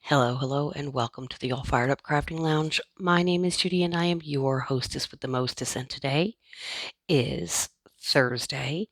Hello, hello, and welcome to the All Fired Up Crafting Lounge. My name is Judy, and I am your hostess with the mostest. And today is Thursday,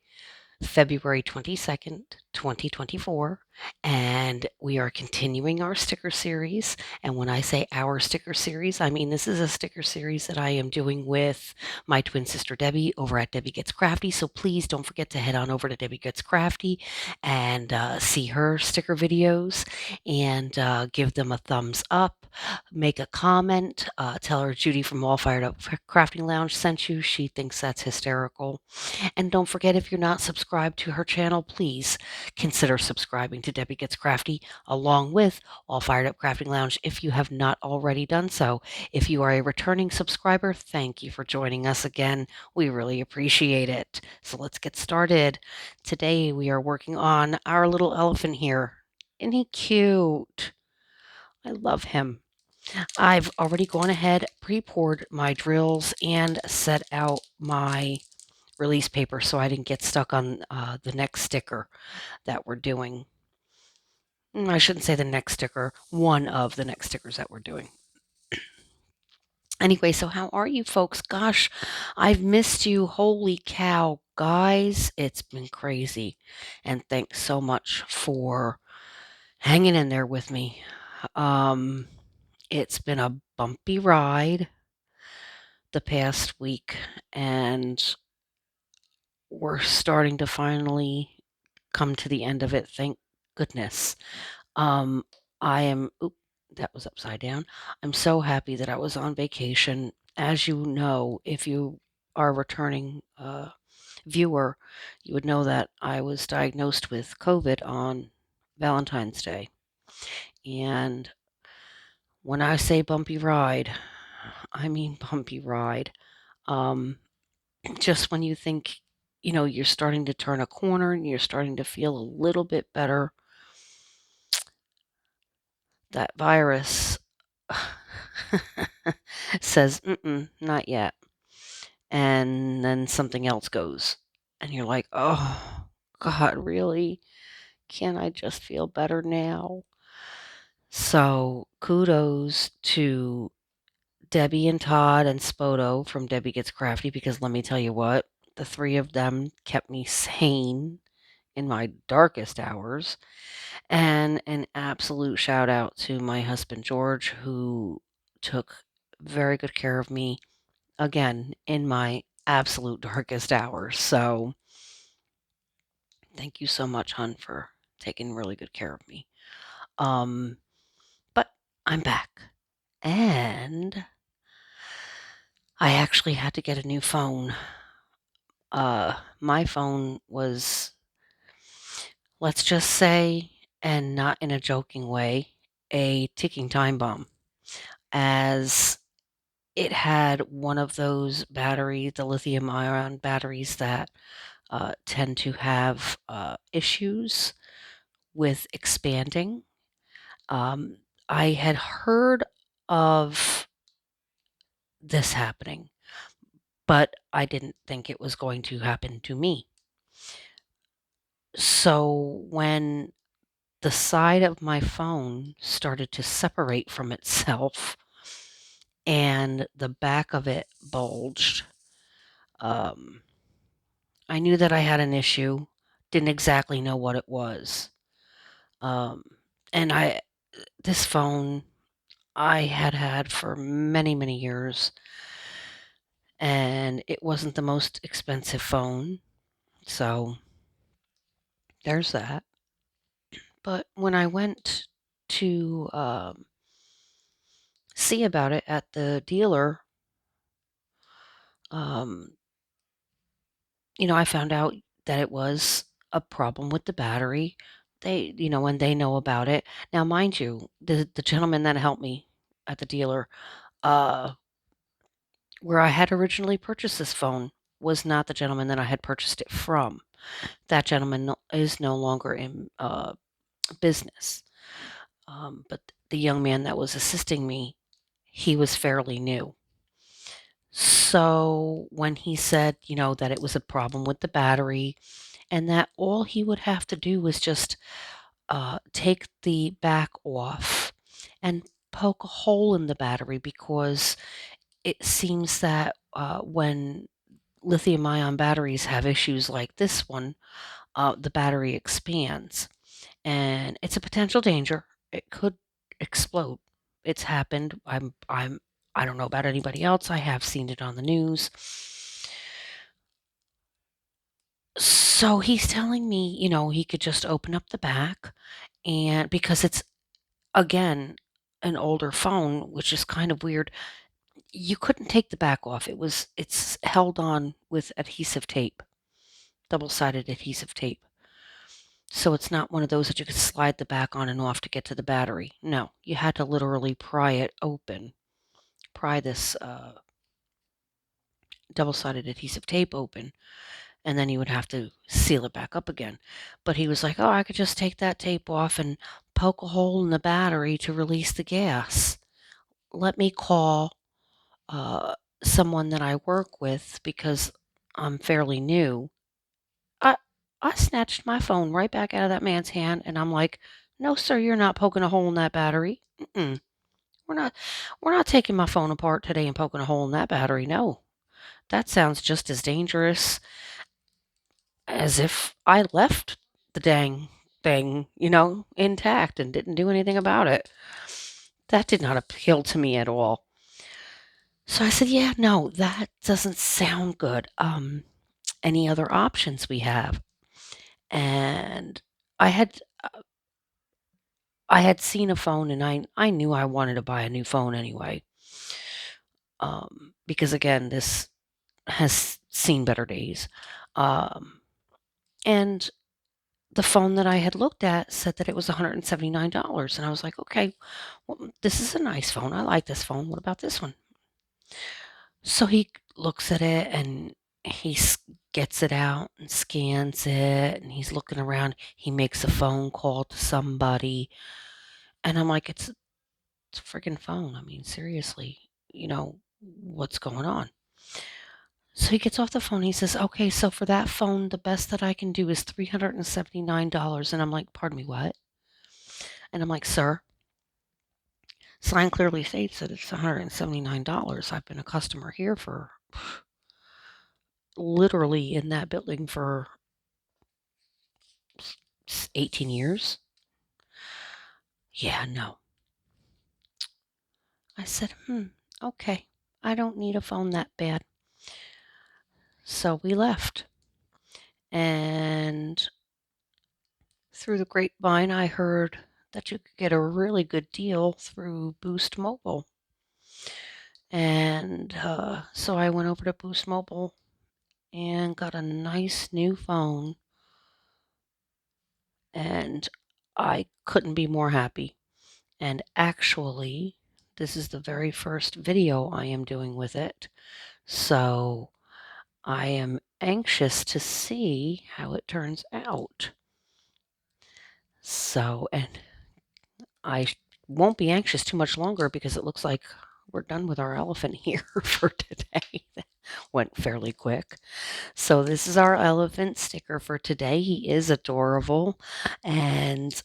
February 22nd, 2024, and we are continuing our sticker series. And when I say our sticker series, I mean this is a sticker series that I am doing with my twin sister Debbie over at Debbie Gets Crafty. So please don't forget to head on over to Debbie Gets Crafty and see her sticker videos and give them a thumbs up. Make a comment. Tell her Judy from All Fired Up Crafting Lounge sent you. She thinks that's hysterical. And don't forget, if you're not subscribed to her channel, please consider subscribing to Debbie Gets Crafty along with All Fired Up Crafting Lounge if you have not already done so. If you are a returning subscriber, thank you for joining us again. We really appreciate it. So let's get started. Today we are working on our little elephant here. Isn't he cute? I love him. I've already gone ahead, pre-poured my drills, and set out my release paper so I didn't get stuck on the next sticker that we're doing. I shouldn't say the next sticker, one of the next stickers that we're doing. Anyway, so how are you folks? Gosh, I've missed you. Holy cow, guys, it's been crazy. And thanks so much for hanging in there with me. It's been a bumpy ride the past week, and we're starting to finally come to the end of it, thank goodness. Um, I am, oop, that was upside down. I'm so happy that I was on vacation. As you know, if you are a returning viewer, you would know that I was diagnosed with COVID on Valentine's Day. And when I say bumpy ride, I mean bumpy ride. Um, just when you think, you're starting to turn a corner and you're starting to feel a little bit better, that virus says, not yet. And then something else goes. And you're like, oh, God, really? Can I just feel better now? So kudos to Debbie and Todd and Spoto from Debbie Gets Crafty, because let me tell you what, the three of them kept me sane in my darkest hours. And an absolute shout out to my husband, George, who took very good care of me again in my absolute darkest hours. So thank you so much, hon, for taking really good care of me. But I'm back. And I actually had to get a new phone. My phone was, let's just say, and not in a joking way, a ticking time bomb, as it had one of those batteries, the lithium ion batteries that tend to have issues with expanding. I had heard of this happening, but I didn't think it was going to happen to me. So when the side of my phone started to separate from itself and the back of it bulged, I knew that I had an issue, didn't exactly know what it was. Um, and this phone I had for many, many years, and it wasn't the most expensive phone. So there's that. But when I went to see about it at the dealer, um, I found out that it was a problem with the battery. And they know about it. Now, mind you, the gentleman that helped me at the dealer, uh, where I had originally purchased this phone, was not the gentleman that I had purchased it from. That gentleman is no longer in business. But the young man that was assisting me, he was fairly new. So when he said, that it was a problem with the battery and that all he would have to do was just take the back off and poke a hole in the battery because it seems that when lithium ion batteries have issues like this one, the battery expands and it's a potential danger. It could explode. It's happened. I don't know about anybody else. I have seen it on the news. So he's telling me, he could just open up the back and because it's again an older phone, which is kind of weird. You couldn't take the back off. It's held on with adhesive tape, double-sided adhesive tape. So it's not one of those that you could slide the back on and off to get to the battery. No, you had to literally pry it open, pry this double-sided adhesive tape open, and then you would have to seal it back up again. But he was like, oh, I could just take that tape off and poke a hole in the battery to release the gas. Let me call uh, someone that I work with because I'm fairly new. I I snatched my phone right back out of that man's hand, and I'm like, "No, sir, you're not poking a hole in that battery. Mm-mm. We're not we're not taking my phone apart today and poking a hole in that battery. No, that sounds just as dangerous as if I left the dang thing, intact and didn't do anything about it." That did not appeal to me at all. So I said, "Yeah, no, that doesn't sound good. Any other options we have?" And I had I had seen a phone and I knew I wanted to buy a new phone anyway. Because again, this has seen better days. Um, and the phone that I had looked at said that it was $179. And I was like, okay, well, this is a nice phone. I like this phone. What about this one? So he looks at it and gets it out and scans it and he's looking around. He makes a phone call to somebody. And I'm like, it's a freaking phone. I mean, seriously, what's going on? So he gets off the phone. He says, okay, so for that phone, the best that I can do is $379. And I'm like, pardon me, what? And I'm like, sir, sign clearly states that it's $179. I've been a customer here for literally in that building for 18 years. Yeah, no. I said, okay. I don't need a phone that bad. So we left. And through the grapevine, I heard that you could get a really good deal through Boost Mobile. And so I went over to Boost Mobile and got a nice new phone. And I couldn't be more happy. And actually, this is the very first video I am doing with it. So I am anxious to see how it turns out. So, and I won't be anxious too much longer because it looks like we're done with our elephant here for today. That went fairly quick. So this is our elephant sticker for today. He is adorable. And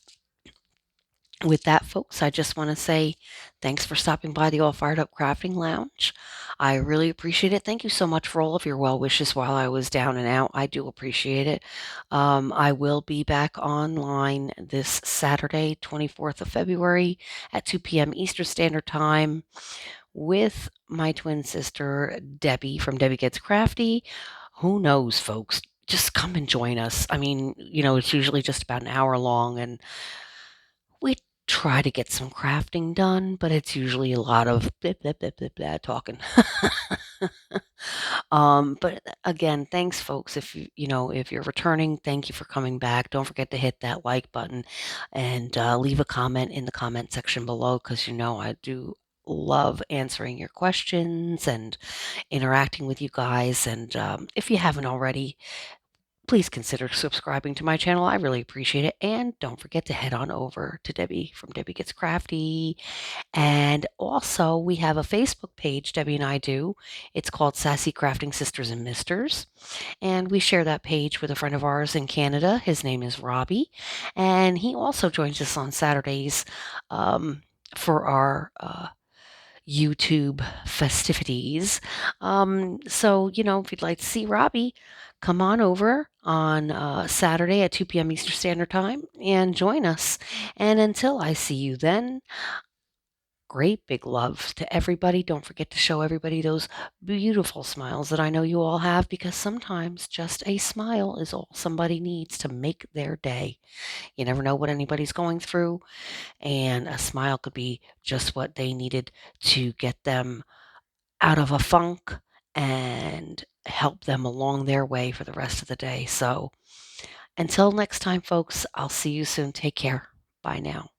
with that, folks, I just want to say thanks for stopping by the All Fired Up Crafting Lounge. I really appreciate it. Thank you so much for all of your well wishes while I was down and out. I do appreciate it. I will be back online this Saturday, 24th of February at 2 p.m. Eastern Standard Time with my twin sister, Debbie from Debbie Gets Crafty. Who knows, folks? Just come and join us. I mean, it's usually just about an hour long and we try to get some crafting done, but it's usually a lot of blah, blah, blah, blah, blah, talking. But again, thanks, folks. If you're returning, thank you for coming back. Don't forget to hit that like button and leave a comment in the comment section below because I do love answering your questions and interacting with you guys. And if you haven't already, please consider subscribing to my channel. I really appreciate it. And don't forget to head on over to Debbie from Debbie Gets Crafty. And also, we have a Facebook page, Debbie and I do. It's called Sassy Crafting Sisters and Misters. And we share that page with a friend of ours in Canada. His name is Robbie. And he also joins us on Saturdays for our YouTube festivities. So, if you'd like to see Robbie, come on over on Saturday at 2 p.m. Eastern Standard Time and join us. And until I see you then, great big love to everybody. Don't forget to show everybody those beautiful smiles that I know you all have, because sometimes just a smile is all somebody needs to make their day. You never know what anybody's going through, and a smile could be just what they needed to get them out of a funk and help them along their way for the rest of the day. So until next time, folks, I'll see you soon. Take care. Bye now.